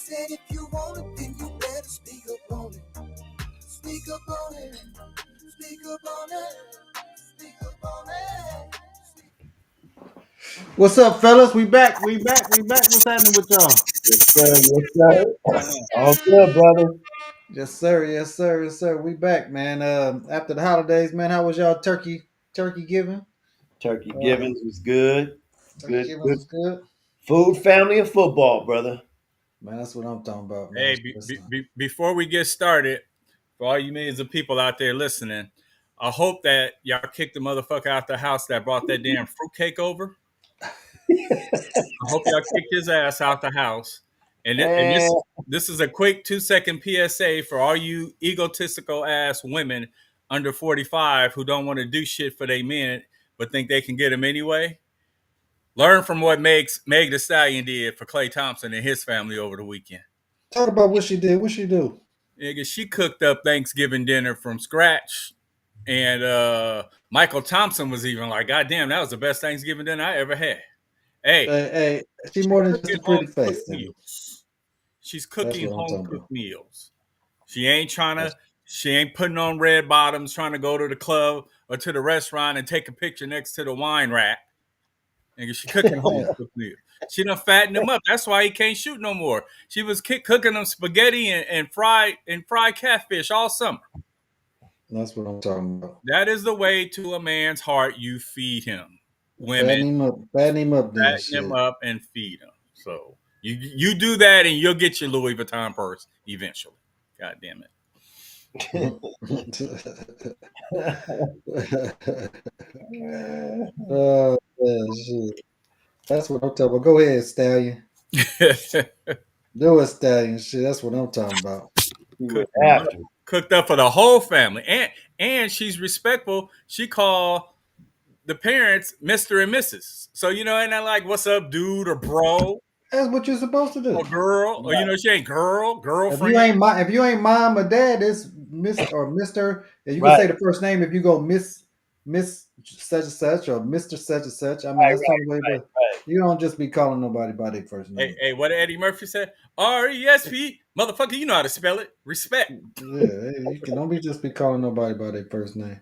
said if you want it, then you better speak up on it. Speak up on it. Speak up on it. Speak up on it. What's up, fellas? We back. What's happening with y'all? Yes, sir. Yes, sir. All good, brother. Yes, sir. Yes, sir. Yes, sir. We back, man. After the holidays, man, how was y'all turkey giving? Turkey Uh, Givens was good. turkey Good, giving good was good. food, family, and football, brother. Man, that's what I'm talking about, man. Hey, before we get started, for all you millions of people out there listening, I hope that y'all kicked the motherfucker out the house that brought that damn fruitcake over. I hope y'all kicked his ass out the house. And And this is a quick 2-second PSA for all you egotistical ass women under 45 who don't want to do shit for their men but think they can get them anyway. Learn from what Meg the Stallion did for Klay Thompson and his family over the weekend. Talk about what she did. What she do? Nigga, she cooked up Thanksgiving dinner from scratch. And Michael Thompson was even like, God damn, that was the best Thanksgiving dinner I ever had. Hey, Hey, she she's more than just cooking a home pretty face. cooked Then. meals. She's That's cooking what I'm home talking about. cooked meals. She ain't putting on red bottoms trying to go to the club or to the restaurant and take a picture next to the wine rack. Nigga, she cooking home cooked meals. She done fattened him up. That's why he can't shoot no more. She was cooking them spaghetti and fried catfish all summer. That's what I'm talking about. That is the way to a man's heart. You feed him. Women, Fatten him up, then fatten him shit. up and feed him. So you do that and you'll get your Louis Vuitton purse eventually. God damn it. Oh, yeah, shit. That's what I'm talking about. Go ahead, Stallion. Do it, Stallion. Shit, that's what I'm talking about. he went cooked, them up. after. Cooked up for the whole family. And she's respectful. She called the parents Mr. and Mrs. So ain't that like what's up, dude, or bro, That's what you're supposed to do. or girl, or Right. she ain't If you girlfriend. ain't if you ain't mom or dad, it's Miss or Mister. And you can Right. say the first name if you go Miss such and such or Mister such and such. I mean, Right. that's the Right. only way. Right. But Right. you don't just be calling nobody by their first name. Hey, what did Eddie Murphy said? RESP, motherfucker, you know how to spell it. Respect. Yeah, you can don't be just be calling nobody by their first name.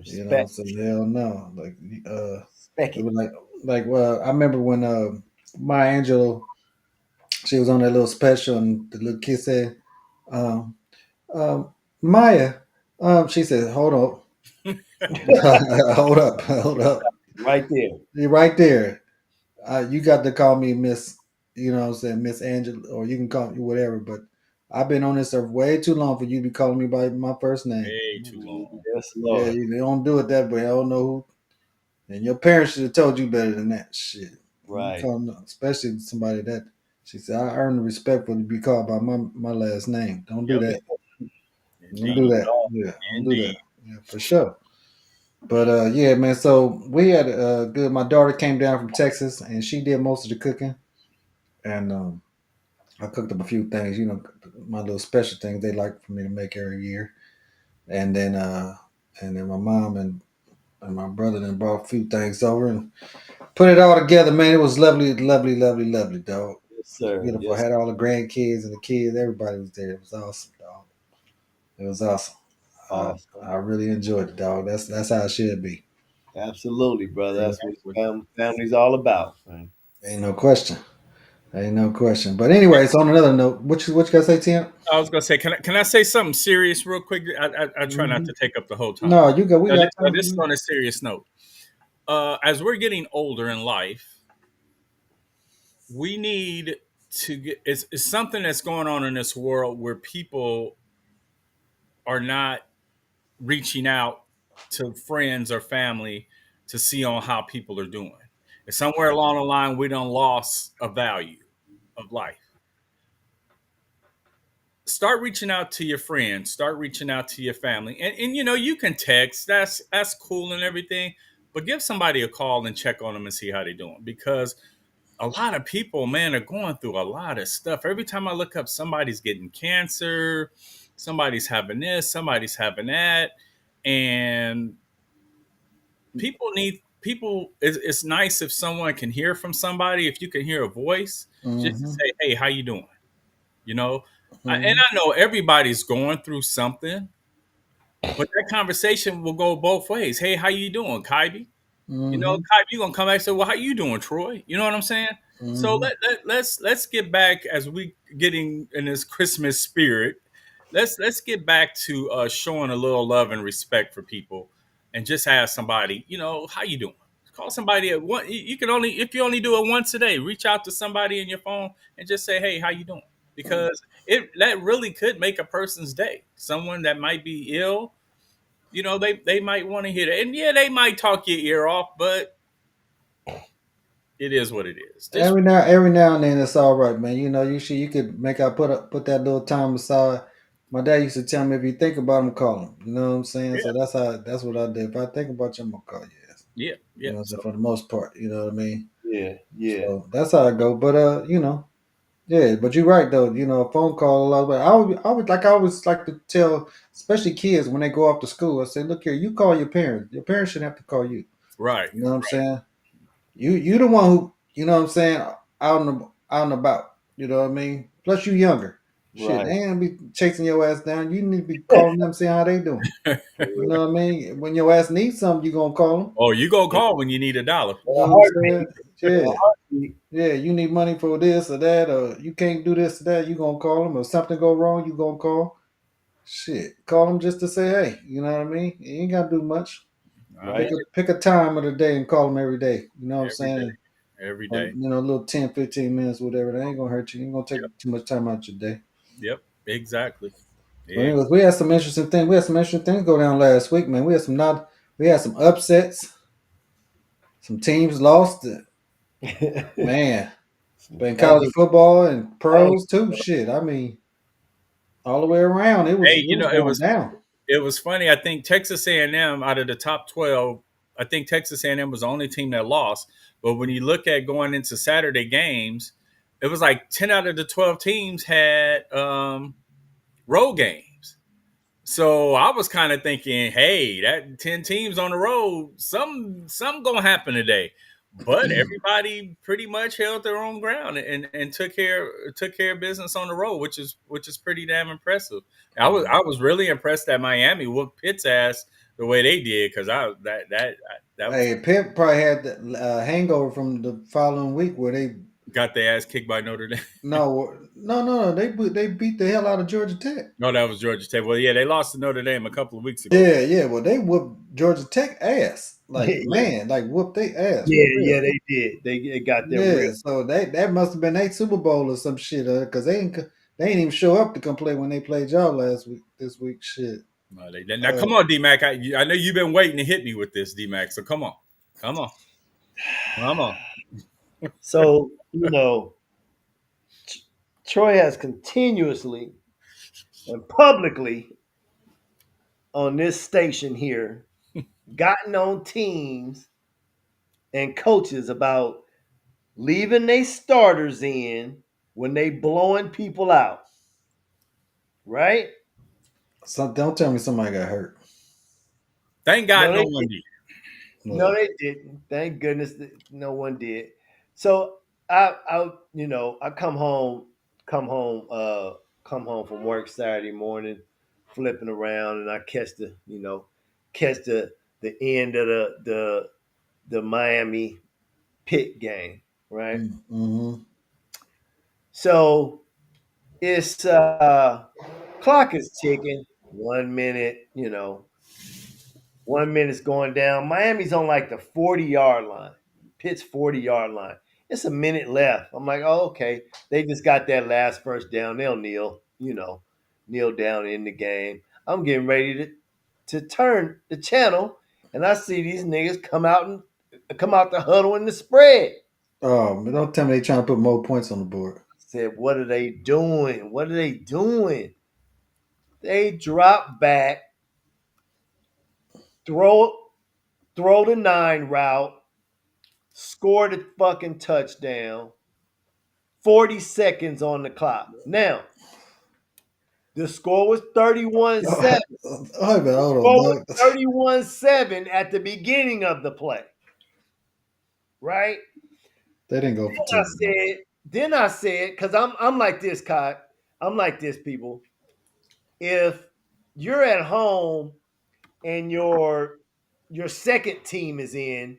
You know, Respect. so hell no. Like Respect it it. was well, I remember when Maya Angelou, she was on that little special and the little kid said, um, Maya, she said, hold up. Hold up. Right there. You're right there. You got to call me Miss, what I'm saying, Miss Angela, or you can call me whatever, but I've been on this earth way too long for you to be calling me by my first name. Way too long. Yes, Yeah, Lord. you don't do it that way. I don't know who. And your parents should have told you better than that. Shit. You Right. call them, especially somebody that she said, I earn the respect for to be called by my last name. Don't do Yep. that. Don't Indeed. do that. Yeah, don't do that. Indeed. Yeah, for sure. But yeah, man. So we had good. My daughter came down from Texas, and she did most of the cooking, and I cooked up a few things. My little special things they like for me to make every year, and then my mom and my brother then brought a few things over and put it all together. Man, it was lovely, lovely, lovely, lovely, dog. Yes, sir. Beautiful. I Yes. had all the grandkids and the kids. Everybody was there. It was awesome, dog. It was awesome. Awesome. I really enjoyed it, dog. That's how it should be. Absolutely, brother. Ain't That's what family's all about, man. ain't no question. Ain't no question. But anyways, on another note, what you gotta say, Tim? I was gonna say, can I say something serious real quick? I try not Mm-hmm. to take up the whole time. No, you got. We got time for This is you. on a serious note. As we're getting older in life, we need to get. It's something that's going on in this world where people are not reaching out to friends or family to see on how people are doing. And somewhere along the line, we done lost a value of life. Start reaching out to your friends, start reaching out to your family. And you can text, that's cool and everything, but give somebody a call and check on them and see how they're doing. Because a lot of people, man, are going through a lot of stuff. Every time I look up, somebody's getting cancer, somebody's having this, somebody's having that. And people it's nice if someone can hear from somebody, if you can hear a voice, just to Mm-hmm. say, hey, how you doing? You know, and Mm-hmm. I know everybody's going through something, but that conversation will go both ways. Hey, how you doing, Kylie? You know, Mm-hmm. Kai, you gonna come back and say, "Well, how you doing, Troy?" You know what I'm saying? So Mm-hmm. let's get back as we getting in this Christmas spirit. Let's get back to showing a little love and respect for people, and just ask somebody, you know, how you doing? Call somebody at one. You can only if you only do it once a day. Reach out to somebody in your phone and just say, "Hey, how you doing?" Because it that really could make a person's day. Someone that might be ill, you know, they might want to hear that, and yeah, they might talk your ear off, but it is what it is. Just Every now and then it's all right, man. You know, you could make I put that little time aside. My dad used to tell me if you think about him, call him. You know what I'm saying? yeah, So that's what I did. If I think about you, I'm gonna call you. Yes. yeah, You yeah. know, So for the most part, you know what I mean. Yeah, yeah, So that's how I go. But yeah. But you're right though. You know, a phone call a lot. But I always like to tell, especially kids when they go off to school. I say, look here, you call your parents. Your parents shouldn't have to call you. right, You know what I'm saying? You the one who, you know what I'm saying, out and about. You know what I mean? Plus you younger. Shit, right. they ain't gonna be chasing your ass down. You need to be calling them, see how they doing. For You real. know what I mean? When your ass needs something, you gonna call them. oh, you go In call when you need $1. a You know what I'm saying? heartbeat. In a Yeah. heartbeat. Yeah, you need money for this or that, or you can't do this or that, you gonna call them, or something go wrong, you gonna call. Shit, call them just to say hey. You know what I mean? You ain't gotta do much. I'm Right. with Pick a time of the day and call them every day. You know what I'm you every day, saying? every Or, day. you know, a little 10, 15 minutes, whatever. That ain't gonna hurt you. Ain't gonna Yep, take too much time out your day. yep, exactly. But Yeah. anyways, we had some interesting things. We had some interesting things go down last week, man. We had some upsets. Some teams lost. Man, but in That college was football and bang. pros too. Shit, I mean, all the way around, Hey, it you was know, going down. it was funny. I think Texas A&M out of the top 12, I think Texas A&M was the only team that lost. But when you look at going into Saturday games, it was like 10 out of the 12 teams had road games. So I was kind of thinking, hey, that 10 teams on the road, some gonna happen today. But everybody pretty much held their own ground and took care of business on the road, which is pretty damn impressive. I was really impressed that Miami whooped Pitt's ass the way they did because I that was Hey, Pitt probably had the hangover from the following week where they got their ass kicked by Notre Dame. no they beat the hell out of Georgia Tech. No, that was Georgia Tech. Well, yeah, they lost to Notre Dame a couple of weeks ago. Yeah. Well, they whooped Georgia Tech ass. Like Yeah, man, like whooped their ass yeah, for yeah, real. they did. They got them real. Yeah, so that must have been a Super Bowl or some shit, because they ain't even show up to come play when they played y'all last week. This week, shit. No, now Uh, come on, D Mac. I know you've been waiting to hit me with this, D Mac. So come on, come on. So, Troy has continuously and publicly on this station here gotten on teams and coaches about leaving their starters in when they blowing people out, right? so don't tell me somebody got hurt. Thank God No, no they one did. did. No, No. they didn't. Thank goodness that no one did. So I come home, come home from work Saturday morning, flipping around, and I catch the end of the Miami Pitt game, right? Mm-hmm. So it's clock is ticking. 1 minute, 1 minute's going down. Miami's on like the 40-yard line. Pitt's 40-yard line. It's a minute left. I'm like, oh, okay. They just got that last first down. They'll kneel down in the game. I'm getting ready to turn the channel, and I see these niggas come out the huddle in the spread. Oh, but don't tell me they trying to put more points on the board. Said, what are they doing? What are they doing? They drop back, throw throw the 9 route, score the fucking touchdown. 40 seconds on the clock. Now, the score was 31-7. Oh, man, The hold on, score was dog. 31-7 at the beginning of the play, right? They didn't go for Then I two. said, then I said, because I'm like this, Kai. I'm like this, people. If you're at home and your second team is in,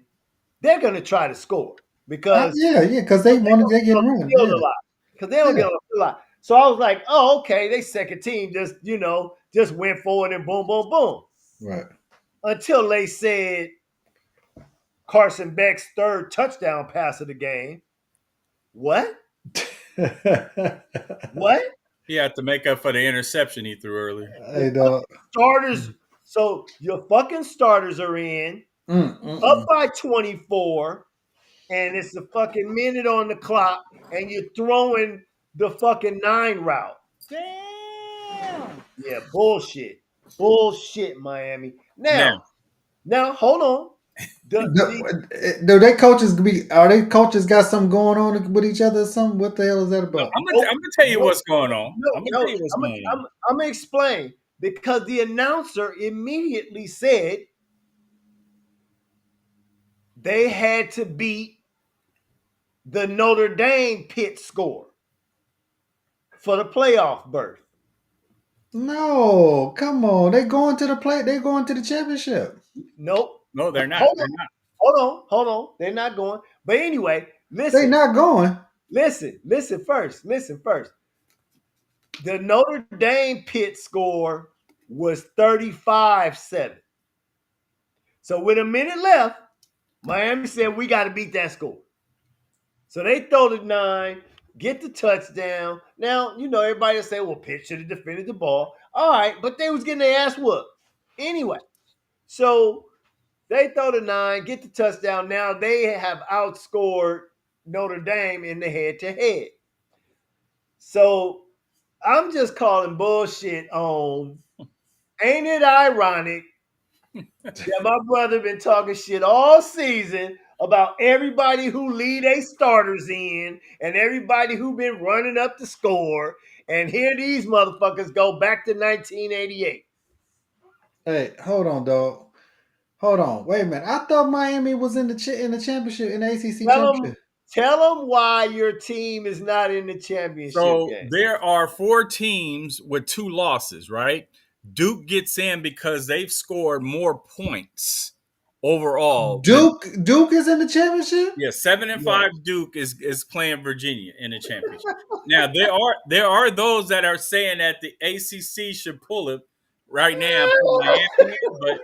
they're gonna try to score because Yeah, yeah, because they they wanted don't they get getting on run. the field a Yeah, lot. Because they don't get yeah, on the field a lot. So I was like, oh, okay, they second team just went forward and boom, boom, boom. right. Until they said Carson Beck's third touchdown pass of the game. What? What? He had to make up for the interception he threw earlier. Your Hey, dog. starters. So your fucking starters are in up Mm. by 24, and it's a fucking minute on the clock, and you're throwing the fucking 9 route. Damn. Yeah, bullshit. Bullshit, Miami. Now, Now hold on. Do they coaches be? Are they coaches got something going on with each other or something? What the hell is that about? Nope, I'm gonna tell you nope, what's going on. no, I'm gonna tell no. you what's going on. I'm gonna explain because the announcer immediately said they had to beat the Notre Dame Pitt score for the playoff berth. No, come on. They going to the play. They going to the championship. Nope. No, they're not. Hold They're on. not. Hold on. They're not going. But anyway, They listen, not going. listen first. Listen first. The Notre Dame Pitt score was 35-7. So with a minute left, Miami said we got to beat that score. So they throw the 9, get the touchdown. Now, everybody will say, well, Pitt should have defended the ball. All right, but they was getting their ass whooped. Anyway, so they throw the 9, get the touchdown. Now they have outscored Notre Dame in the head-to-head. So I'm just calling bullshit on, ain't it ironic that my brother been talking shit all season about everybody who lead a starters in and everybody who been running up the score, and here these motherfuckers go back to 1988. Hey, hold on, dog. Hold on. Wait a minute. I thought Miami was in the championship in the ACC Tell them, championship. tell them why your team is not in the championship So game. there are 4 teams with 2 losses, right? Duke gets in because they've scored more points overall than Duke is in the championship. yeah, 7 and Yes. 5 Duke is playing Virginia in the championship. Now there are those that are saying that the ACC should pull it right now and put Miami in, but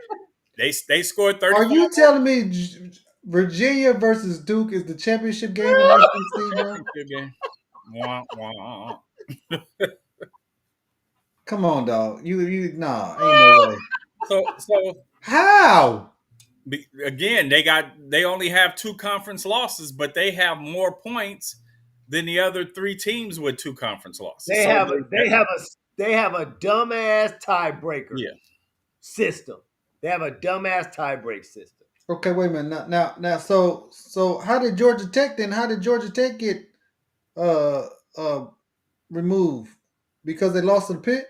they scored Are 35 you telling me Virginia versus Duke is the championship game in ACC, bro? championship game. Wah, wah. Come on, dog. Nah, ain't no way. So How? again, they only have 2 conference losses, but they have more points than the other 3 teams with 2 conference losses. They So have a dumbass tiebreaker yeah. system. They have a dumbass tiebreak system. Okay, wait a minute. Now. So how did Georgia Tech then? How did Georgia Tech get uh uh removed because they lost to the Pitt?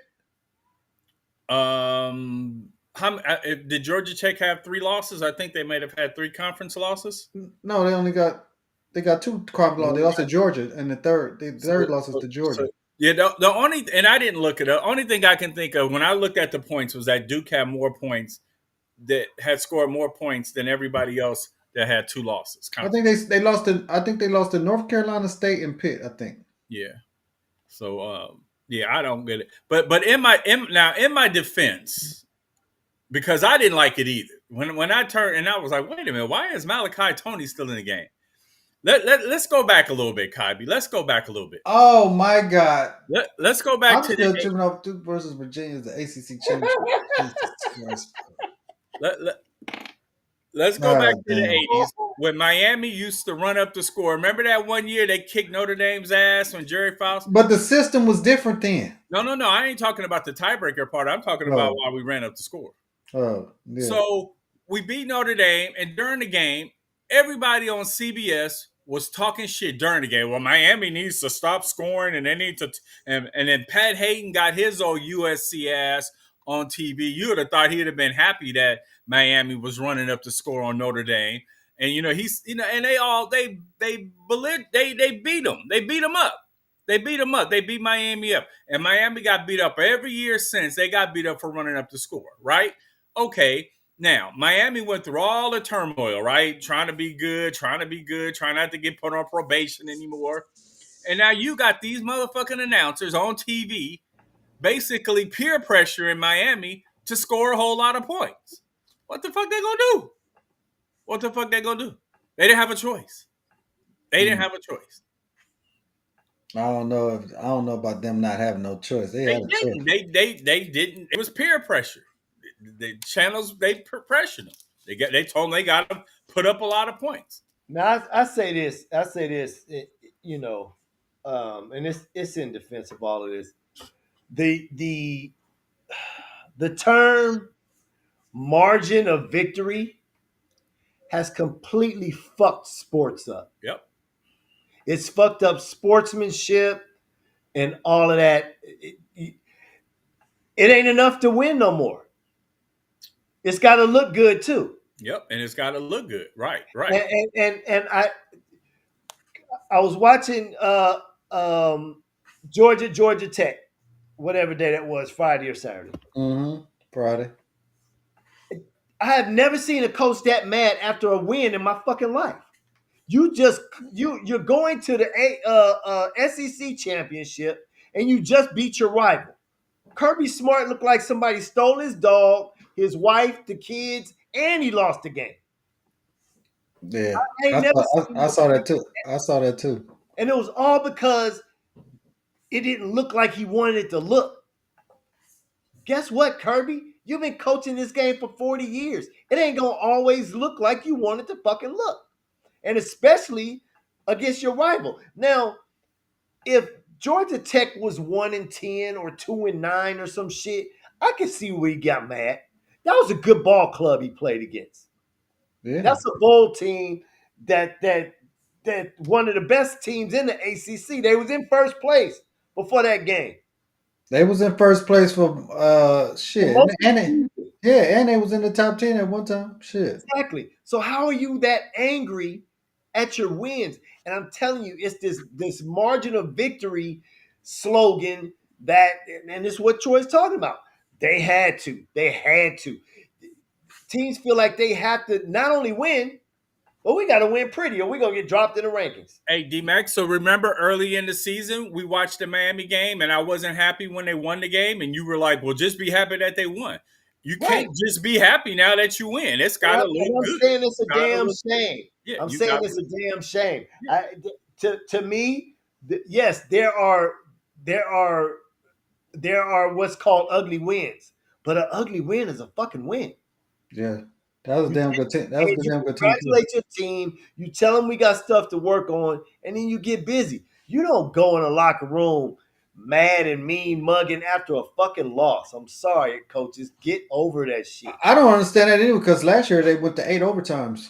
Did Georgia Tech have 3 losses? I think they might have had 3 conference losses. No, they got 2 conference losses. They lost to Georgia, and the third So, loss is to Georgia. yeah, the only and I didn't look it up. Only thing I can think of when I looked at the points was that Duke had more points that had scored more points than everybody else that had 2 losses. I think they lost to North Carolina State and Pitt. I think. Yeah. So yeah, I don't get it. But in my defense, because I didn't like it either. When I turned and I was like, wait a minute, why is Malachi Tony still in the game? Let's go back a little bit, Kybe. Let's go back a little bit. Oh my God! Let's go back I'm to still the tripping off Duke versus Virginia as the ACC championship. Jesus Christ! let, let, let's go back God to the damn. 80s when Miami used to run up the score. Remember that one year they kicked Notre Dame's ass when Jerry Faust? But the system was different then. No. I ain't talking about the tiebreaker part. I'm talking about Oh, why we ran up the score. yeah. So we beat Notre Dame, and during the game, everybody on CBS was talking shit during the game. Well, Miami needs to stop scoring, and they need to. And then Pat Hayden got his old USC ass on TV. You would have thought he'd have been happy that Miami was running up the score on Notre Dame. And he's and they beat him. They beat him up. They beat them up. They beat Miami up. And Miami got beat up every year since. They got beat up for running up the score, right? Okay. Now, Miami went through all the turmoil, right? Trying to be good, trying not to get put on probation anymore. And now you got these motherfucking announcers on TV basically peer pressure in Miami to score a whole lot of points. What the fuck they gonna do? What the fuck they gonna do? They didn't have a choice. They didn't Mm. have a choice. I don't know about them not having no choice. They They had a choice. didn't. They didn't. It was peer pressure. The channels they pressured them. They told them they got to put up a lot of points. Now I say this. I say this. You know, and it's in defense of all of this. The the the term margin of victory has completely fucked sports up. Yep. It's fucked up sportsmanship and all of that. It ain't enough to win no more. It's got to look good too. Yep. And it's got to look good. Right. Right. And I was watching Georgia Tech, whatever day that was, Friday or Saturday. Mm-hmm. Friday. I have never seen a coach that mad after a win in my fucking life. You're going to the SEC championship and you just beat your rival. Kirby Smart looked like somebody stole his dog, his wife, the kids, and he lost the game. Yeah, I ain't never seen I saw that too. I saw that too. and it was all because it didn't look like he wanted it to look. Guess what, Kirby? You've been coaching this game for 40 years. It ain't gonna always look like you want it to fucking look. And especially against your rival. Now, if Georgia Tech was 1-10 or 2-9 or some shit, I could see where he got mad. That was a good ball club he played against. Yeah, That's a bowl team that one of the best teams in the ACC. They was in first place before that game. they was in first place for For shit, most of and the they, season. yeah, and they was in the top 10 at one time. Shit. Exactly. So how are you that angry at your wins? And I'm telling you, it's this margin of victory slogan that, and it's what Troy's talking about. They had to. They had to. Teams feel like they have to not only win, but we got to win pretty, or we're gonna get dropped in the rankings. Hey, D-Max, so remember early in the season, we watched the Miami game, and I wasn't happy when they won the game, and you were like, well, just be happy that they won. You Right. can't just be happy now that you win. It's got to And look I'm good. saying it's a Gotta damn look- shame. Yeah, I'm you saying got it's a damn shame. Yeah. To me, yes, there are what's called ugly wins, but an ugly win is a fucking win. Yeah, that was a You damn good team. That was a and good you damn good team too. congratulate your team. You tell them we got stuff to work on, and then you get busy. You don't go in a locker room mad and mean mugging after a fucking loss. I'm sorry, coaches. Get over that shit. I don't understand that either because last year they went to 8 overtimes.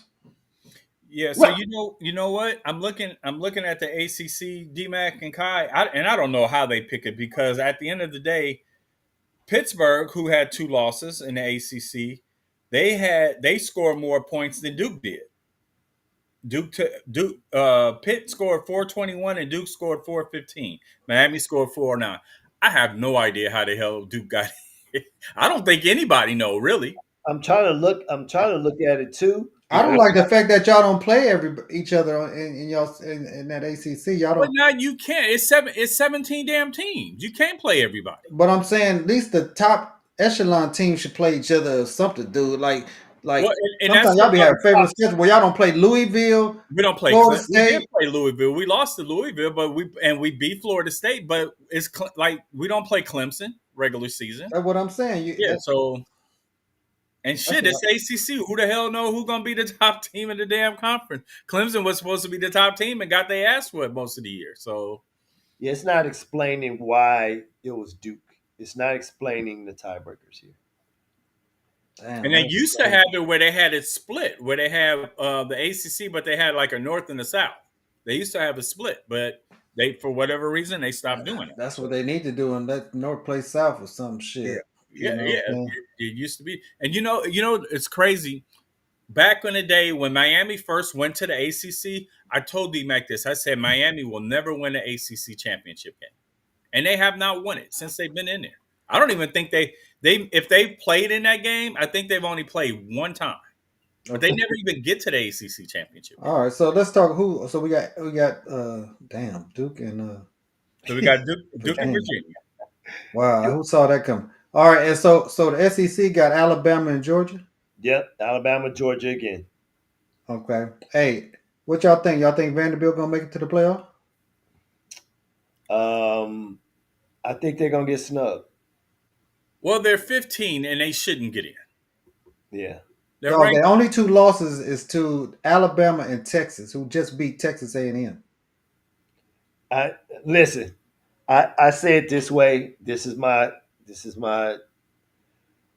Yeah, so Right. you know what? I'm looking at the ACC, DMAC and Kai, and I don't know how they pick it because at the end of the day, Pittsburgh, who had 2 losses in the ACC, they scored more points than Duke did. Pitt scored 421 and Duke scored 415. Miami scored 409. I have no idea how the hell Duke got it. I don't think anybody know really. I'm trying to look. I'm trying to look at it too. I don't Because like the fact that y'all don't play each other in y'all in that ACC. Y'all But don't. now you can't. It's 17 damn teams. You can't play everybody. But I'm saying at least the top echelon teams should play each other or something, dude. Like Well, and that's sometimes y'all be having favorite schedule where y'all don't play Louisville, we don't play. Florida We did State. play Louisville. We lost to Louisville, but we beat Florida State. But it's like we don't play Clemson regular season. That's what I'm saying. Yeah. So and shit, That's it's ACC. Who the hell know who gonna be the top team in the damn conference? Clemson was supposed to be the top team and got their ass whooped most of the year. So yeah, it's not explaining why it was Duke. It's not explaining the tiebreakers here. damn, and they that's used to crazy. have it where they had it split, where they have the ACC, but they had like a North and a South. They used to have a split, but they for whatever reason they stopped doing it. That's what they need to do and let North play South or some shit. You Yeah, know yeah. what I'm saying? It used to be, and it's crazy. back in the day when Miami first went to the ACC, I told D-Mac this. I said Miami will never win the ACC championship game, and they have not won it since they've been in there. I don't even think they if they played in that game, I think they've only played one time, but they Okay. never even get to the ACC championship game. All right. So let's talk who. So we got damn Duke and So we got Duke and damn. Virginia. Wow, who saw that coming? All right, and so the SEC got Alabama and Georgia. Yep, Alabama, Georgia again. Okay. Hey, what y'all think? Y'all think Vanderbilt gonna make it to the playoff? I think they're gonna get snubbed. Well, they're 15 and they shouldn't get in. Yeah. They're Dog, the ranked. only two losses is to Alabama and Texas, who just beat Texas A&M. I listen. I say it this way. This is my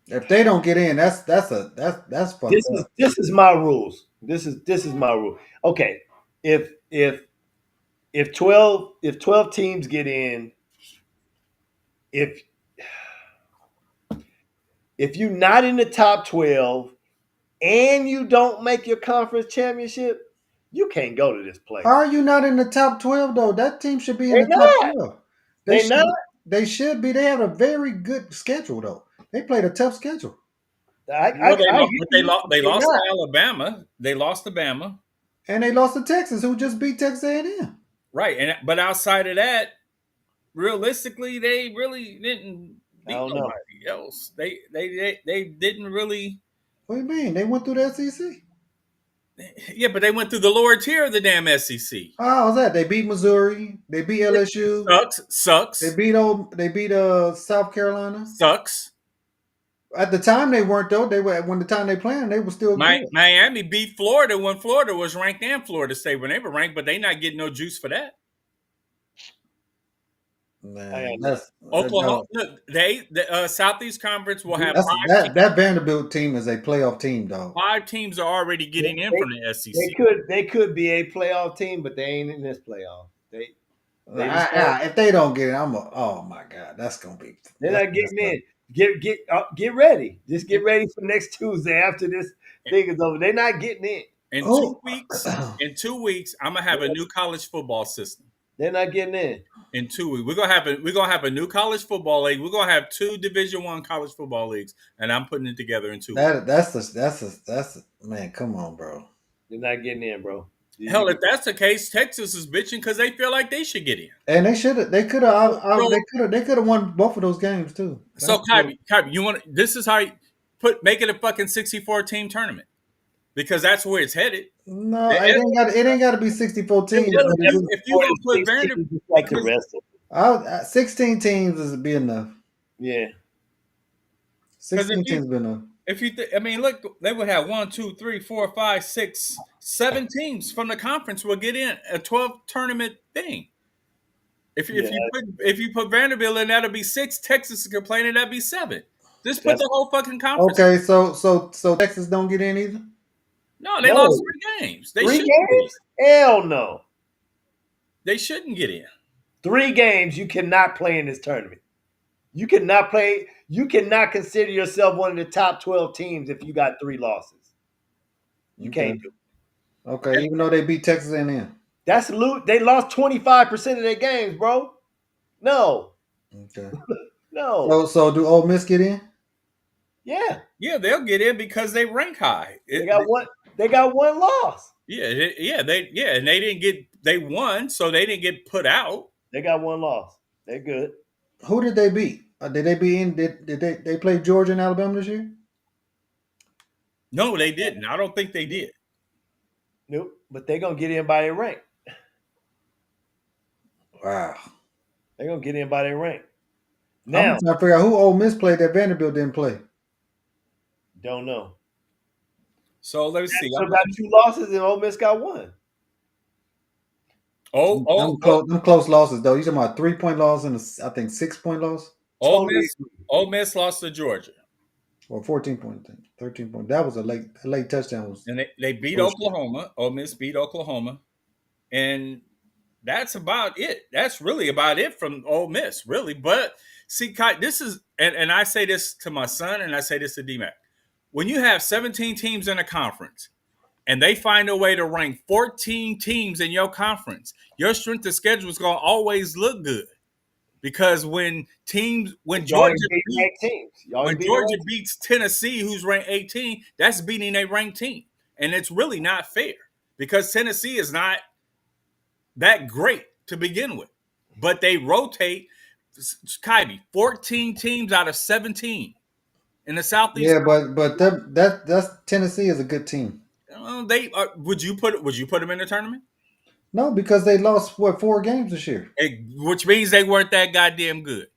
If they don't get in, that's fucked up. this is my rules. This is my rule. Okay. If 12 teams get in, if if you're not in the top 12 and you don't make your conference championship, you can't go to this How place. are you not in the top 12 though? That team should be in They're the top not. 12. They They're should not. they should be. They have a very good schedule though. They played a tough schedule. Well, I hear but you. they They're lost to not. Alabama. They lost to Bama, And they lost to Texas, who just beat Texas A&M. right? And but outside of that, realistically, they really didn't I beat don't know. nobody else. They didn't really. What do you mean? They went through the SEC. Yeah, but they went through the lower tier of the damn SEC. How was that? They beat Missouri. They beat LSU. They Sucks. beat South Carolina. Sucks. At the time they weren't though. They were when the time they playing, they were still good. Miami beat Florida when Florida was ranked and Florida State when they were ranked, but they not getting no juice for that. Man, Oklahoma, look, the Southeast Conference will have that Vanderbilt team is a playoff team, dog. 5 teams are already getting in from the SEC. They could be a playoff team, but they ain't in this playoff. They just don't. If they don't get it, oh my god, that's gonna be. They're not getting in. Get ready. Just get ready for next Tuesday after this thing is over. They're not getting in. In Oh. 2 weeks, I'm gonna have a new college football system. They're not getting in. In 2 weeks, we're gonna have a new college football league. We're gonna have 2 Division I college football leagues, and I'm putting it together in 2 weeks. That's man. Come on, bro. They're not getting in, bro. Hell, if that's the case, Texas is bitching because they feel like they should get in. And they should have. They could have. They could have won both of those games too. So, Kyrie, you want this is how you make it a fucking 64 team tournament because that's where it's headed. No, it ain't got to be 64 teams. If you gonna put Vanderbilt like the rest of them. 16 teams is be enough. Yeah. 16 teams be enough. If you, I mean, look, they would have 1, 2, 3, 4, 5, 6, 7 teams from the conference will get in a 12 tournament thing. If you put Vanderbilt in, that'll be 6. Texas is complaining, that'd be 7. Just put the whole fucking conference. Okay, so Texas don't get in either. No, they lost 3 games. They 3 games? Hell no. They shouldn't get in. 3 games you cannot play in this tournament. You cannot play. You cannot consider yourself one of the top 12 teams if you got 3 losses. You can't do it. Okay, even though they beat Texas A&M. That's loot. They lost 25% of their games, bro. No. Okay. No. So do Ole Miss get in? Yeah. Yeah, they'll get in because they rank high. They got one loss. Yeah, and they didn't get. They won, so they didn't get put out. They got one loss. They're good. Who did they beat? Did they be in? Did they play Georgia and Alabama this year? No, they didn't. I don't think they did. Nope. But they're gonna get in by their rank. Wow. They're gonna get in by their rank. Now, I'm trying to figure out who Ole Miss played that Vanderbilt didn't play. don't know. So let's see. So got 2 losses and Ole Miss got 1. Them close losses though. You talking about 3-point loss and I think 6-point loss? Ole Miss lost to Georgia. Or 14-point, 13-point. That was a late touchdown. And they beat Oklahoma. Ole Miss beat Oklahoma. And that's about it. That's really about it from Ole Miss, really. But see, Kai, this is, and I say this to my son and I say this to D-Mac. when you have 17 teams in a conference and they find a way to rank 14 teams in your conference, your strength of schedule is going to always look good. Because Y'all ain't beat ranked teams. Y'all When ain't beat the Georgia ranked teams. beats Tennessee, who's ranked 18, that's beating a ranked team. And it's really not fair because Tennessee is not that great to begin with. But they rotate, Kybe, 14 teams out of 17 in the Southeast. Yeah, but that's Tennessee is a good team. They would you put them in the tournament? No, because they lost what 4 games this year. Which means they weren't that goddamn good.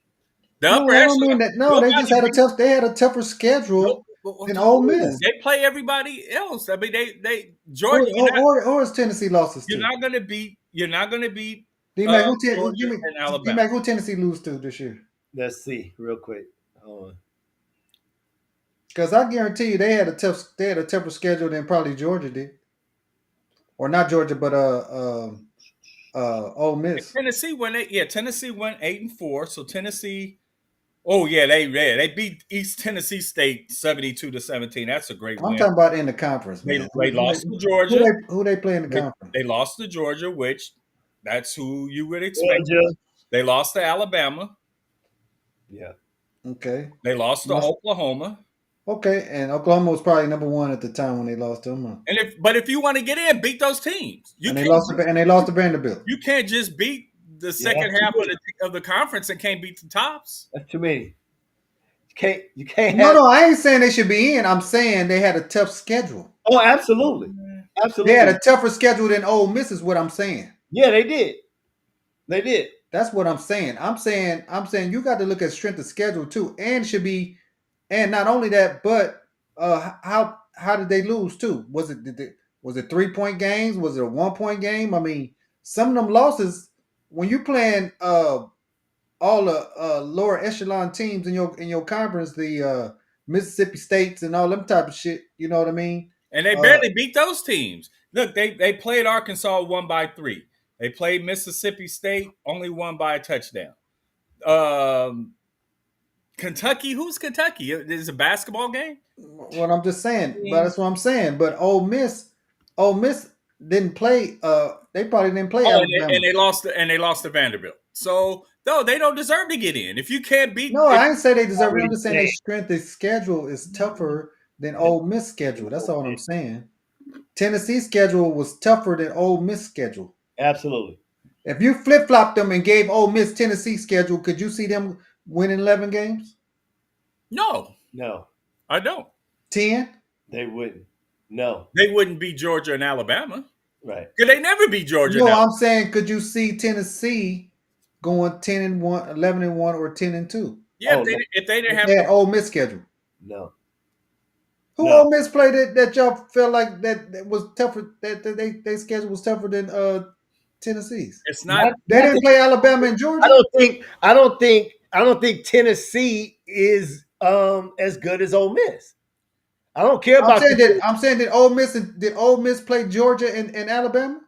The No, upper I don't echelon, mean that. No, they just nobody had a beat. tough. They had a tougher schedule than Ole No, Miss. they play everybody else. I mean, they Georgia. Or has Tennessee losses You're to? not going to beat. You're not going to beat D-Mac, Georgia give me and Alabama. D-Mac, who Tennessee lose to this year? Let's see, real quick. Hold on. Because I guarantee you they had a tougher schedule than probably Georgia did, or not Georgia, but Ole Miss. Tennessee went 8-4. So Tennessee. Oh they beat East Tennessee State 72-17. That's a great I'm win. talking about in the conference, They man. they lost to Georgia. Who they play in the They, conference? they lost to Georgia, which that's who you would expect. Georgia. They lost to Alabama. Yeah. Okay, They lost to Oklahoma. okay, and Oklahoma was probably number one at the time when they lost to them. But if you want to get in, beat those teams. And they lost to Vanderbilt. You can't just beat the second that's half too of the conference and can't beat the tops. That's too many. You can't No, have. no, I ain't saying they should be in. I'm saying they had a tough schedule. Oh, absolutely, They absolutely. had a tougher schedule than Ole Miss. Is what I'm saying. Yeah, they did. They did. That's what I'm saying. I'm saying you got to look at strength of schedule too, and should be, and not only that, but how did they lose too? Was it 3 point games? Was it a 1 point game? I mean, some of them losses when you playing all the lower echelon teams in your conference, the Mississippi States and all them type of shit. You know what I mean? And they barely beat those teams. Look, they played Arkansas 1-3. They played Mississippi State, only won by a touchdown. Kentucky, who's Kentucky? Is it a basketball game? What I'm just saying, but that's what I'm saying. But Ole Miss didn't play. They probably didn't play Alabama. And they lost to Vanderbilt. So no, they don't deserve to get in. If you can't beat, No, I ain't say they deserve it. I'm just saying their strength of schedule is tougher than Ole Miss schedule. That's all I'm saying. Tennessee's schedule was tougher than Ole Miss schedule. Absolutely. If you flip flopped them and gave Ole Miss Tennessee schedule, could you see them winning 11 games? No, I don't. 10? They wouldn't. No, they wouldn't beat Georgia and Alabama. Right? Could they never beat Georgia? No, I'm saying could you see Tennessee going 10-1, 11-1, or 10-2? Yeah, if they didn't have that Ole Miss schedule. No. Who Ole Miss played that y'all felt like that was tougher? That they schedule was tougher than Tennessee's. It's not. They didn't play Alabama and Georgia. I don't think Tennessee is as good as Ole Miss. I don't care about. I'm saying did Ole Miss play Georgia and Alabama?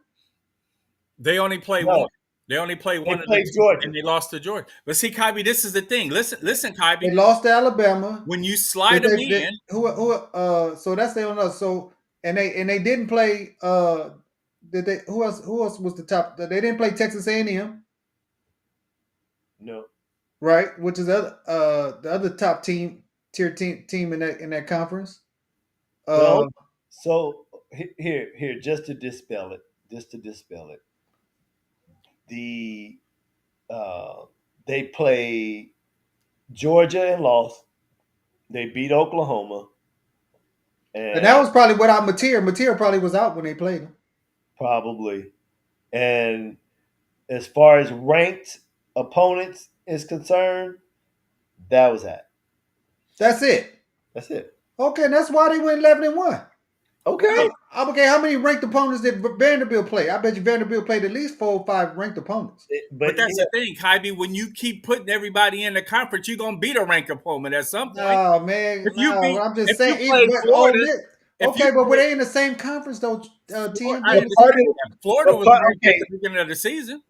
They only play one. They only play one. They played Georgia, and they lost to Georgia. But see, Kybe, this is the thing. Listen, Kybe. They lost to Alabama. When you slide them in, so that's the only. So and they didn't play. Did they? Who else was the top? They didn't play Texas A&M. No. Right, which is the other top tier team in that conference. So here, just to dispel it. They play Georgia and lost. They beat Oklahoma. And that was probably without Mateer. Mateer probably was out when they played him. Probably. And as far as ranked opponents is concerned, that was that. That's it. Okay, and that's why they went 11-1. Okay. Okay, how many ranked opponents did Vanderbilt play? I bet you Vanderbilt played at least 4 or 5 ranked opponents. But that's the thing, Kybe. When you keep putting everybody in the conference, you're gonna beat a ranked opponent at some point. Oh man, I'm just saying. Florida, but were they in the same conference though? Florida was ranked at the beginning of the season.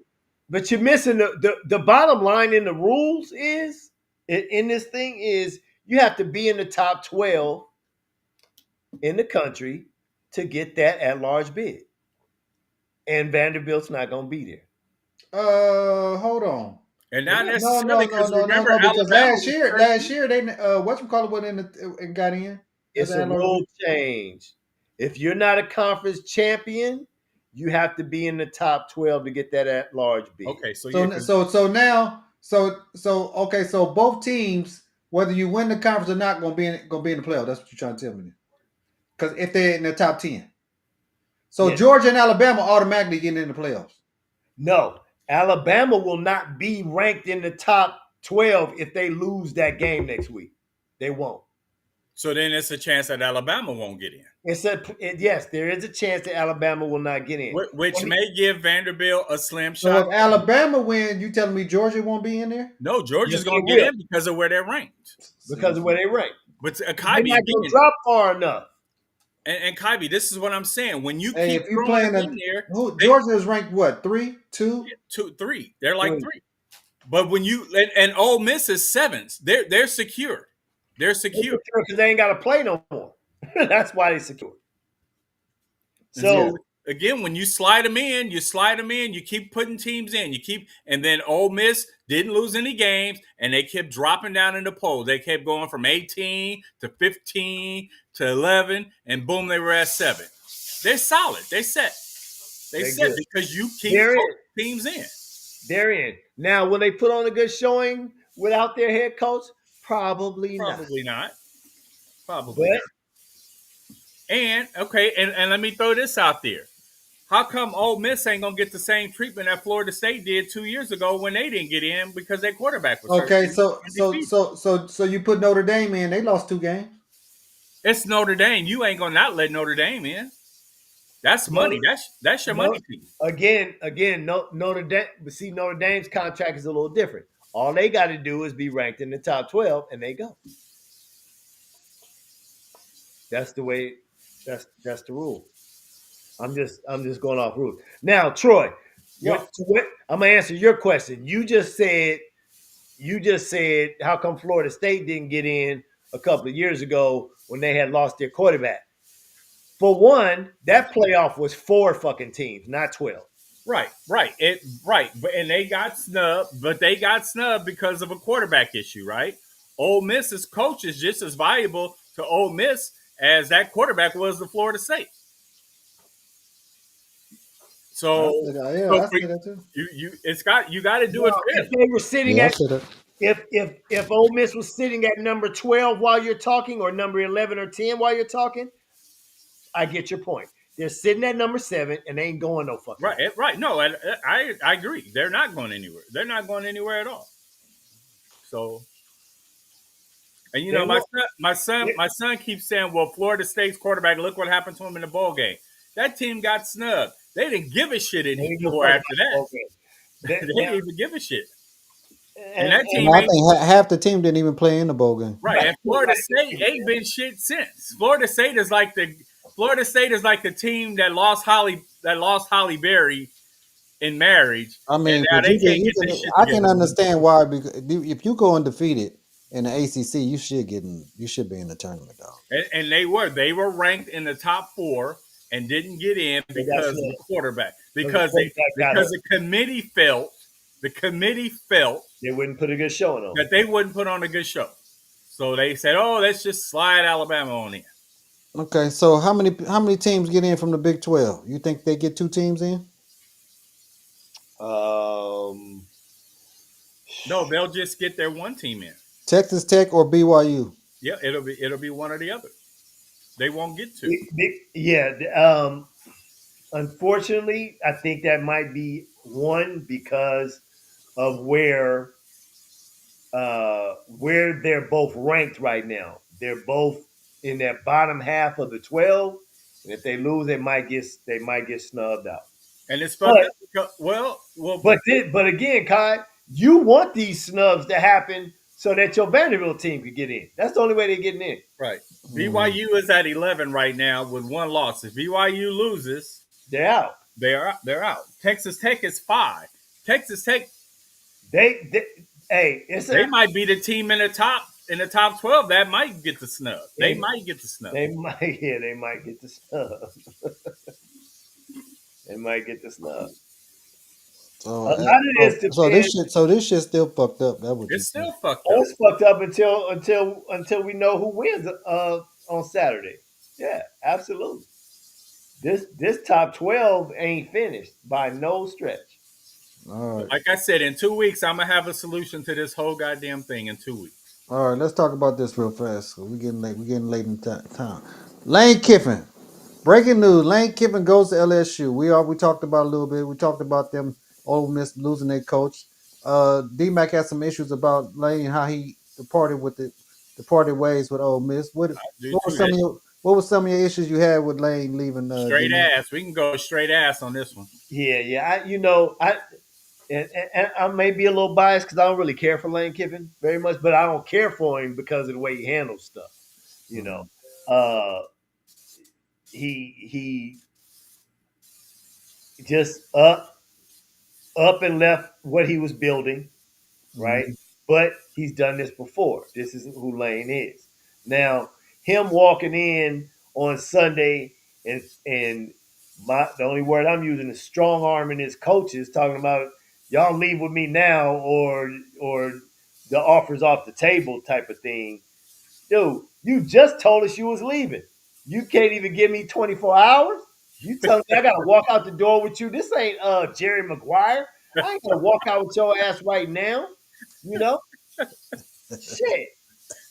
But you're missing the bottom line in the rules is in this thing is you have to be in the top 12 in the country to get that at-large bid, and Vanderbilt's not going to be there. Hold on. And not No, necessarily no, no, because no, no, remember no. Because Alabama last was year, 13. they whatchamacallit went in and got in as It's an a at-large rule bid. change. If you're not a conference champion, you have to be in the top 12 to get that at-large bid. Okay, so yeah, So so now okay, so both teams, whether you win the conference or not, gonna be in the playoff. That's what you're trying to tell me. Because if they're in the top 10, so Yeah. Georgia and Alabama automatically getting in the playoffs. No, Alabama will not be ranked in the top 12 if they lose that game next week. They won't. so then it's a chance that Alabama won't get in, Yes, there is a chance that Alabama will not get in. which may give Vanderbilt a slim So shot. if Alabama win, you telling me Georgia won't be in there? No, Yes, Georgia's they going to get will in because of where they're ranked. because of where they rank. But They're Kybe not going to again, drop far enough. and Kybe, this is what I'm saying. When you Hey, keep if you throwing playing them in there, they Georgia is ranked what 3, 2? 2, 3. They're like Three. 3. But when you and Ole Miss is 7th, they're secure. They're They're secure. secure because they ain't got to play no more. That's why they secure. And so So again, when you slide them in, you keep putting teams in, and then Ole Miss didn't lose any games, and they kept dropping down in the polls. They kept going from 18 to 15 to 11, and boom, they were at 7. They're solid. They set. They they're set good. because you keep They're in. teams in. They're in. Now, will they put on a good showing without their head coach? Probably not. Probably not. Probably But not. And okay, and let me throw this out there. How come Ole Miss ain't gonna get the same treatment that Florida State did 2 years ago when they didn't get in because their quarterback was hurt Okay, and so defeated? you put Notre Dame in. They lost 2 games. It's Notre Dame. You ain't gonna not let Notre Dame in. That's money. Notre, That's your no, money team. again, no, Notre Dame. But see, Notre Dame's contract is a little different. All they got to do is be ranked in the top 12, and they go. That's the way. That's the rule. I'm just going off rules. Now, Troy, Yeah. I'm gonna answer your question. You just said how come Florida State didn't get in a couple of years ago when they had lost their quarterback? For one, that playoff was 4 fucking teams, not 12. Right. And they got snubbed, but they got snubbed because of a quarterback issue, right? Ole Miss's coach is just as valuable to Ole Miss as that quarterback was to Florida State. I So, said that. Yeah, so I for said that too. you got to do it Well, if fairly. they were sitting Yeah, I at said that. if Ole Miss was sitting at number 12 while you're talking, or number 11 or 10 while you're talking, I get your point. They're sitting at number 7 and they ain't going no fucking Right, way. right. No, I agree. They're not going anywhere. They're not going anywhere at all. So, and They won't. my son keeps saying, "Well, Florida State's quarterback. Look what happened to him in the bowl game. That team got snubbed. They didn't give a shit They ain't no anymore fucking after that. okay. They Now, didn't even give a shit. And and, that And team I ain't think half the team didn't even play in the bowl game. right. And Florida State ain't been shit since. Florida State is like the team that lost Holly Berry in marriage, I and mean, now but they can't get their shit I can together. understand why, because if you go undefeated in the ACC, you should be in the tournament, dog. And they were ranked in the top 4 and didn't get in they got because of the snubbed. quarterback Because the because quarterback got hurt. the committee felt They wouldn't put a good showing on. that they wouldn't put on a good show, so they said, "Oh, let's just slide Alabama on in." Okay, so how many teams get in from the Big 12? You think they get 2 teams in? No, they'll just get their one team in. Texas Tech or BYU? Yeah, it'll be one or the other. They won't get two. Yeah. Unfortunately, I think that might be one because of where they're both ranked right now. They're both in that bottom half of the 12, and if they lose, they might get snubbed out. And it's But fucked up because but again, Kai, you want these snubs to happen so that your Vanderbilt team could get in. That's the only way they're getting in. right. Mm. BYU is at 11 right now with 1 loss. If BYU loses, They're out. they're out. Texas Tech is 5. Texas Tech Hey, they might be the team in the top in the top 12, that might get the snub. They They, might get the snub. they might, yeah, they might get the snub. They might get the snub. A So, lot of this depends. so this shit still fucked up. That's what you It's saying? still fucked Oh, up. it's fucked up until we know who wins on Saturday. Yeah, absolutely. This top 12 ain't finished by no stretch. All right, Like I said, in 2 weeks, I'm gonna have a solution to this whole goddamn thing in 2 weeks. all right. Let's talk about this real fast. We getting late. We getting late in time. Lane Kiffin. Breaking news: Lane Kiffin goes to LSU. We talked about a little bit. We talked about them Ole Miss losing their coach. D-Mac had some issues about Lane, how he departed ways with Ole Miss. I do What were too. some That of your what were some of your issues you had with Lane leaving? straight D-Mac? ass. We can go straight ass on this one. Yeah, yeah. And I may be a little biased because I don't really care for Lane Kiffin very much, but I don't care for him because of the way he handles stuff. You know, Mhm. uh, he just up and left what he was building, right? Mhm. But he's done this before. This isn't who Lane is. Now, him walking in on Sunday and the only word I'm using is strong arming his coaches, talking about y'all leave with me now or the offers off the table type of thing. Dude, you just told us you was leaving. You can't even give me 24 hours. You telling me I gotta walk out the door with you? This ain't Jerry Maguire. I ain't gonna walk out with your ass right now. You know, shit.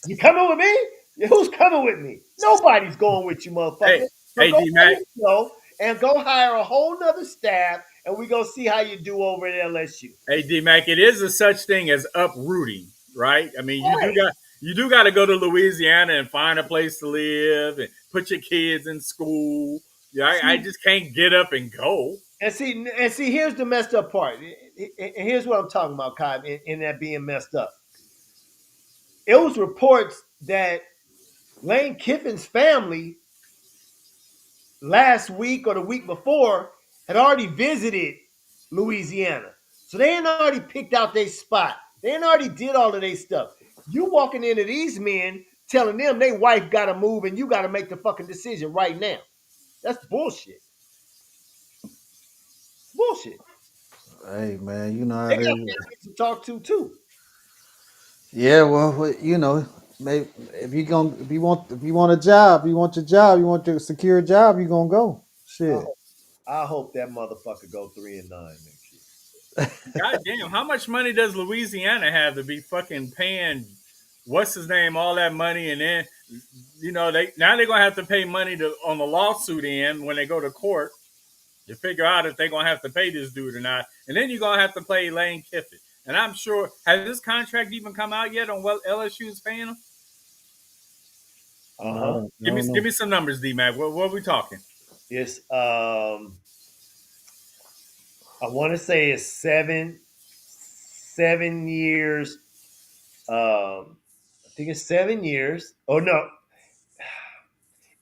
You coming with me? Yeah, who's coming with me? Nobody's going with you, Hey, motherfucker. So hey, go D by Mac. yourself and go hire a whole nother staff, and we go see how you do over at LSU. Hey, D Mac. It is a such thing as uprooting, right? I mean, Right. you do got to go to Louisiana and find a place to live and put your kids in school. Yeah, I See, just can't get up and go. and see, here's the messed up part. And here's what I'm talking about, Kai, in that being messed up. It was reports that Lane Kiffin's family last week or the week before had already visited Louisiana. So they had already picked out their spot. They had already did all of their stuff. You walking into these men telling them their wife got to move and you got to make the fucking decision right now. That's bullshit. It's bullshit. Hey man, you know how They they. got families to talk to too. Yeah, well, you know, maybe if you want a job, you want your job, you want your secure job, you gonna go. I Shit. hope, I hope that motherfucker go 3-9 next year. God damn, how much money does Louisiana have to be fucking paying what's his name all that money, and then they're gonna have to pay money to on the lawsuit end when they go to court to figure out if they're gonna have to pay this dude or not, and then you're gonna have to pay Lane Kiffin. And I'm sure has this contract even come out yet on what LSU is paying him? Uh huh. I Give me don't give know. me some numbers, D Mac. What are we talking? It's I want to say it's 7 years. I think it's 7 years. Oh no,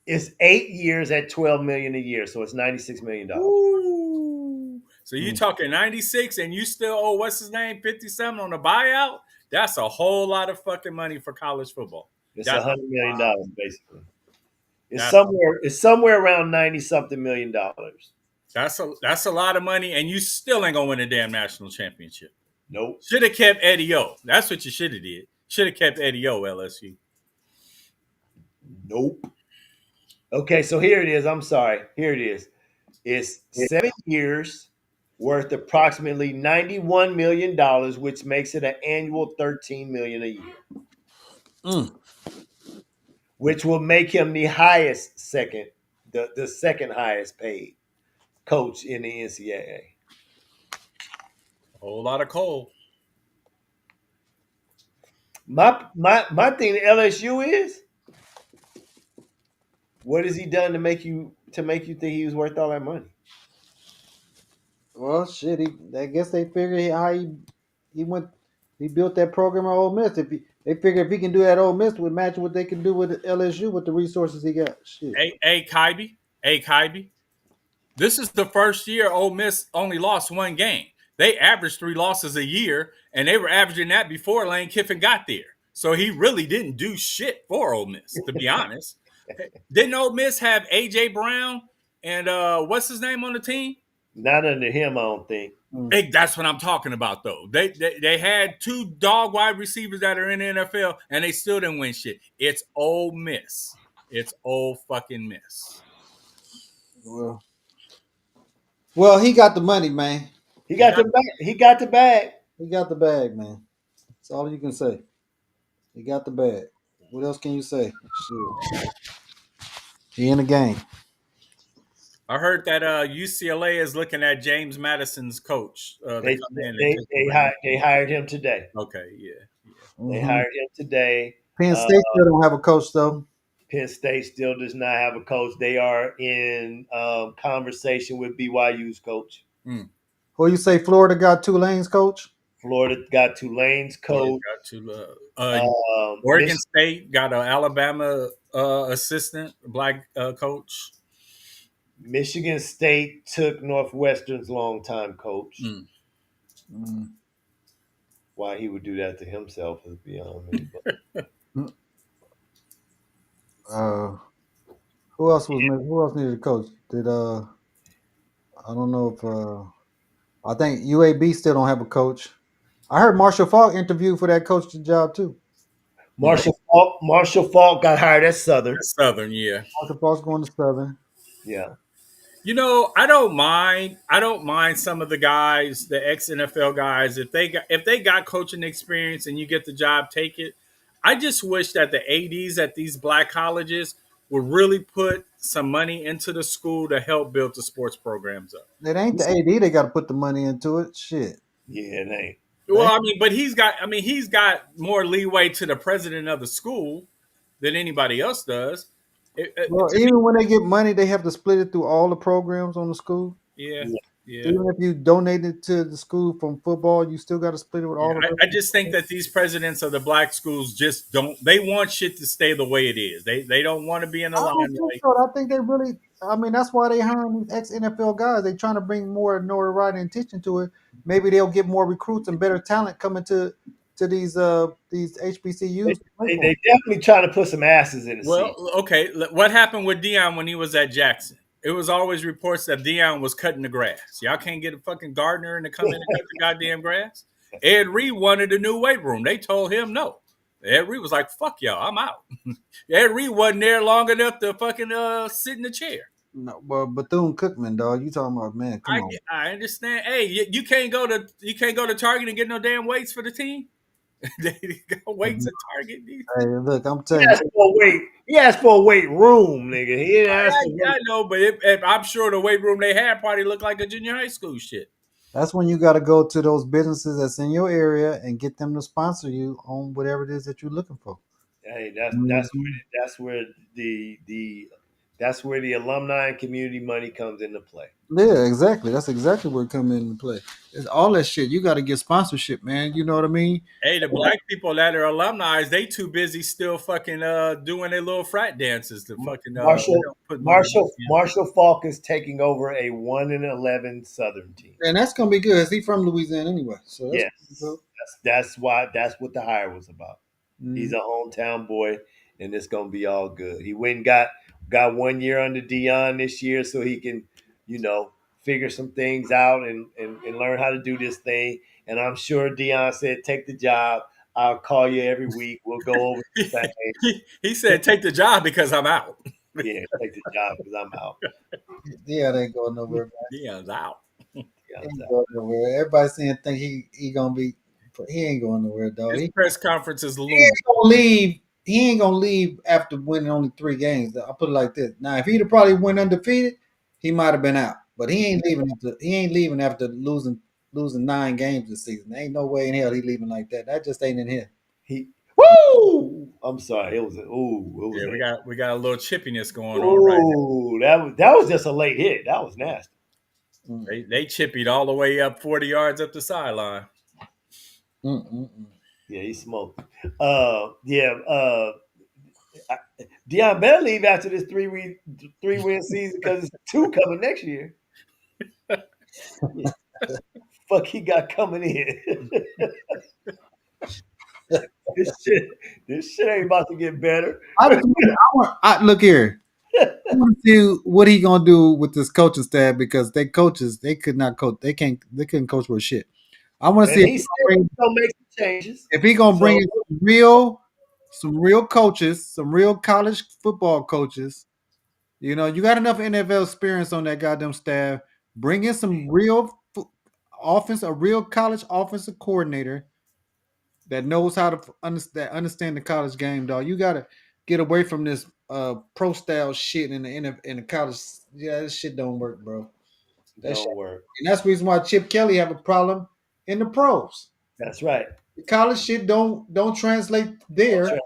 it's 8 years at 12 million a year, so it's $96 million. Ooh. So you Mm. talking 96 and you still owe what's his name 57 on the buyout? That's a whole lot of fucking money for college football. It's a That's a hundred million lot. dollars basically. It's That's somewhere. It's somewhere around 90 something million dollars. that's a lot of money, and you still ain't gonna win a damn national championship. Nope. Should have kept Eddie O. That's what you should have did. Should have kept Eddie O. LSU. Nope. Okay, so here it is. I'm sorry. Here it is. It's 7 years worth approximately $91 million, which makes it an annual 13 million a year, Mm. which will make him the highest the second highest paid coach in the NCAA. A whole lot of coal. My thing to LSU is, what has he done to make you think he was worth all that money? Well, shit. I guess they figured how he went. He built that program at Ole Miss. They figure if he can do that at Ole Miss, would match what they can do with LSU with the resources he got. Shit. Kybe. This is the first year Ole Miss only lost one game. They averaged 3 losses a year, and they were averaging that before Lane Kiffin got there. So he really didn't do shit for Ole Miss, to be honest. Didn't Ole Miss have AJ Brown and what's his name on the team? Not under him, I don't think. Mm. Hey, that's what I'm talking about, though. They had two dog wide receivers that are in the NFL, and they still didn't win shit. It's Ole Miss. It's Ole fucking Miss. Well, well, he got the money, man. He He got got the bag. He got the bag. He got the bag, man. That's all you can say. He got the bag. What else can you say? Shit. He in the game. I heard that UCLA is looking at James Madison's coach to They come in and they take the they, reins. they hired him today. Okay, yeah, yeah. They Hmm. hired him today. Penn Uh, State still don't have a coach though. Penn State still does not have a coach. They are in conversation with BYU's coach. Mm. Who you say Florida got Tulane's coach? Florida got Tulane's Florida coach. got to Oregon Mich- State got an Alabama assistant, black coach. Michigan State took Northwestern's longtime coach. Mm. Mm. Why he would do that to himself is beyond me. But Uh, who else needed a coach? Did I don't know if I think UAB still don't have a coach. I heard Marshall Falk interviewed for that coaching job too. Mm. Marshall Falk got hired at Southern. Southern, yeah. Marshall Falk's going to Southern. Yeah. You know, I don't mind. I don't mind some of the guys, the ex NFL guys, if they got coaching experience and you get the job, take it. I just wish that the ads at these black colleges would really put some money into the school to help build the sports programs up. It ain't the AD. They got to put the money into it. Shit. Yeah, it ain't. Well, I mean, but he's got more leeway to the president of the school than anybody else does. Well, To me, even when they get money, they have to split it through all the programs on the school. yeah, Yeah. yeah. Even if you donate it to the school from football, you still got to split it with Yeah, all the I rest. just think that these presidents of the black schools just don't. They want shit to stay the way it is. They don't want to be in the I don't think limelight. so. I think they really. I mean, that's why they hiring these ex NFL guys. They trying to bring more notoriety and attention to it. Maybe they'll get more recruits and better talent coming to these They, HBCUs to play for they 'em. definitely trying to put some asses in the Well, seat. okay. What happened with Dion when he was at Jackson? It was always reports that Dion was cutting the grass. Y'all can't get a fucking gardener to come in and cut the goddamn grass. Ed Reed wanted a new weight room. They told him no. Ed Reed was like, "Fuck y'all, I'm out." Ed Reed wasn't there long enough to fucking sit in the chair. No, well, Bethune Cookman, dog. You talking about man? Come on. I understand. Hey, you can't go to Target and get no damn weights for the team. They got weights at Target. Hey, look, I'm He telling asked you, for a weight. He asked for a weight room, nigga. He didn't ask for weight. I know, but I'm sure the weight room they had probably looked like a junior high school shit. that's when you got to go to those businesses that's in your area and get them to sponsor you on whatever it is that you're looking for. Hey, Mhm. that's where the that's where the alumni and community money comes into play. Yeah, exactly. That's exactly where it come into play. It's all that shit. You got to get sponsorship, man. You know what I mean? Hey, the black people that are alumni, they too busy still fucking doing their little frat dances to fucking they don't put money in. Marshall Falk is taking over a 1-11 Southern team. And that's gonna be good. He from Louisiana anyway, so that's gonna be Yes, good. that's what the hire was about. He's Mm. a hometown boy, and it's gonna be all good. He went and got 1 year under Dion this year, so he can, figure some things out and learn how to do this thing. And I'm sure Dion said, "Take the job. I'll call you every week. We'll go over the thing. He said, "Take the job because I'm out." Yeah, take the job because I'm out." Yeah, they ain't going nowhere, man. Dion's out. He Dion's ain't out. going nowhere. Everybody saying think he gonna be. He ain't going nowhere, dog. His press conference is He looming. ain't gonna leave. He ain't gonna leave after winning only 3 games. I'll put it like this. Now, if he'd have probably went undefeated, he might have been out. But he ain't leaving. He ain't leaving after losing 9 games this season. There ain't no way in hell he leaving like that. That just ain't in here. He woo. I'm sorry. It was a ooh. It was Yeah, a we got a little chippiness going on right now. ooh. That was just a late hit. That was nasty. Mm, They chippied all the way up 40 yards up the sideline. mm. Yeah, he smoked. Yeah. Deion better leave after this three win season because it's two coming next year. Yeah. Fuck, he got coming in. This shit ain't about to get better. I just look here. I want to see what he gonna do with this coaching staff because they coaches they could not coach. They couldn't coach worth shit. I want to see And he said he's gonna make some changes. if he gonna bring So in some real coaches, some real college football coaches. You know, you got enough NFL experience on that goddamn staff. Bring in some real offense, a real college offensive coordinator that knows how to understand the college game, dog. You gotta get away from this pro style shit in the college. Yeah, this shit don't work, bro. That shit, don't work. and that's the reason why Chip Kelly have a problem in the pros. That's right. The college shit don't translate Don't there. transfer.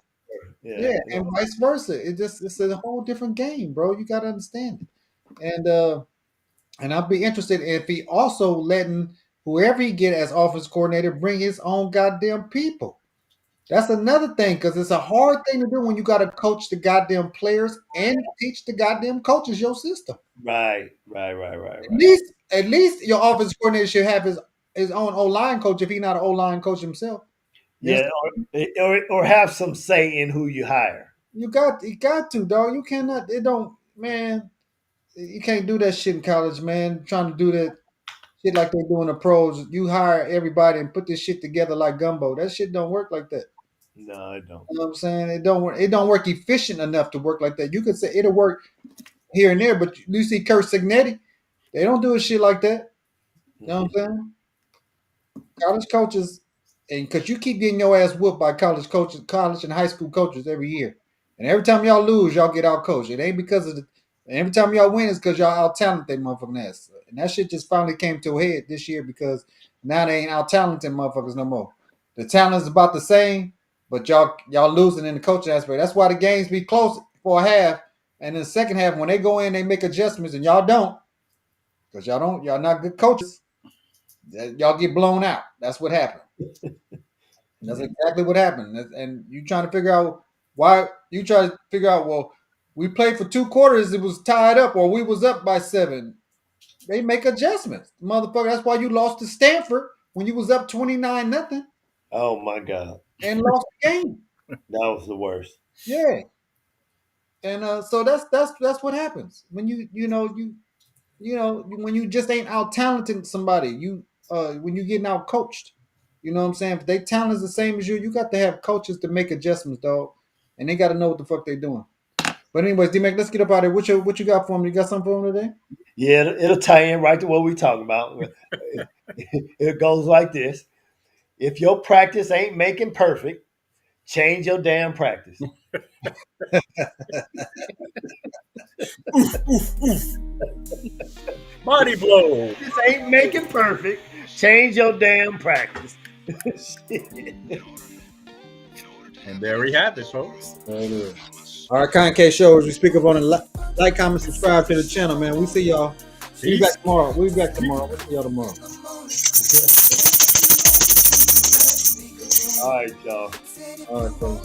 Yeah. Yeah, No. and vice versa. It's a whole different game, bro. You gotta understand it. And I'll be interested if he also letting whoever he get as offense coordinator bring his own goddamn people. That's another thing because it's a hard thing to do when you got to coach the goddamn players and teach the goddamn coaches your system. Right. Right. Right. Right. At Right. least, at least your offense coordinator should have his own O line coach if he's not an O line coach himself. Yes, Yeah. Or have some say in who you hire. you got to dog. You cannot. It don't, man. You can't do that shit in college, man. Trying to do that shit like they do in the pros. You hire everybody and put this shit together like gumbo. That shit don't work like that. No, I don't. You know what I'm saying? It don't work. It don't work efficient enough to work like that. You could say it'll work here and there, but you see Kurt Signetti, they don't do a shit like that. You know what I'm saying? College coaches, and because you keep getting your ass whooped by college coaches, college and high school coaches every year, and every time y'all lose, y'all get out coached. It ain't because of the. And every time y'all win, it's because y'all out talented motherfucking ass. And that shit just finally came to a head this year because now they ain't out talented motherfuckers no more. The talent is about the same, but y'all losing in the coaching aspect. That's why the games be close for a half, and in the second half when they go in, they make adjustments, and y'all don't because y'all not good coaches. Y'all get blown out. That's what happened. That's exactly what happened. And you trying to figure out why you try to figure out, well, we played for 2 quarters, it was tied up, or we was up by 7. They make adjustments. Motherfucker, that's why you lost to Stanford when you was up 29 nothing Oh my God, and lost the game. that was the worst. Yeah. And so that's what happens. When when you just ain't out talenting somebody, when you getting out coached. You know what I'm saying? If they talent is the same as you got to have coaches to make adjustments, dog. And they got to know what the fuck they doing. But anyways, D-Mac, let's get up out of here. What you got for me? You got something for him today? Yeah, it'll tie in right to what we talking about. It goes like this: if your practice ain't making perfect, change your damn practice. Body blow. This ain't making perfect. Change your damn practice. And there we have it, folks. There it is. All right, Concave Shows. We speak up on it. Like, comment, subscribe to the channel, man. We see y'all. We'll be back tomorrow. We'll see y'all tomorrow. All right, y'all. All right, folks.